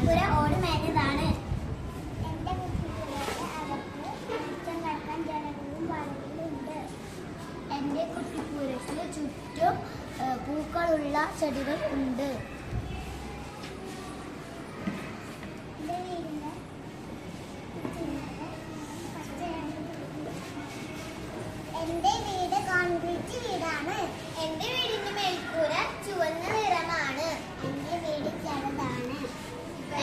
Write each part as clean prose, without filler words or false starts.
കുട്ടിപ്പുര ഓട് മേഞ്ഞതാണ്. എന്റെ കുട്ടിപ്പുരയുടെ അകത്ത് വെളിച്ചം കടക്കാൻ ജനലും വാതിലുകളുണ്ട്. എന്റെ കുട്ടിപ്പുരയ്ക്ക് ചുറ്റും പൂക്കളുള്ള ചെടികൾ ഉണ്ട്. എന്റെ വീട് കോൺക്രീറ്റ് വീടാണ്. എന്റെ വീടിന്റെ മേൽക്കൂര ചുവന്ന നിറമാണ്. എന്റെ വീട് ചെറുതാണ്.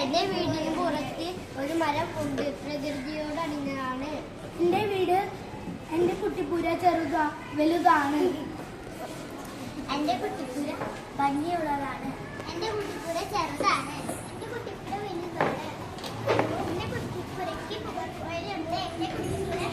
എന്റെ വീടിന് പുറത്ത് ഒരു മരം ഉണ്ട്. പ്രകൃതിയോട് അണിഞ്ഞതാണ്. എന്റെ കുട്ടിപ്പുര വലുതാണ്. എന്റെ കുട്ടിപ്പുര ഭംഗിയുള്ളതാണ്. എന്റെ കുട്ടിപ്പുര ചെറുതാണ്. എന്റെ കുട്ടിപ്പുര വലുതാണ്. എന്റെ കുട്ടിപ്പുരയ്ക്ക് പുകപ്പുരയുണ്ട്. എന്റെ കുട്ടിപ്പുര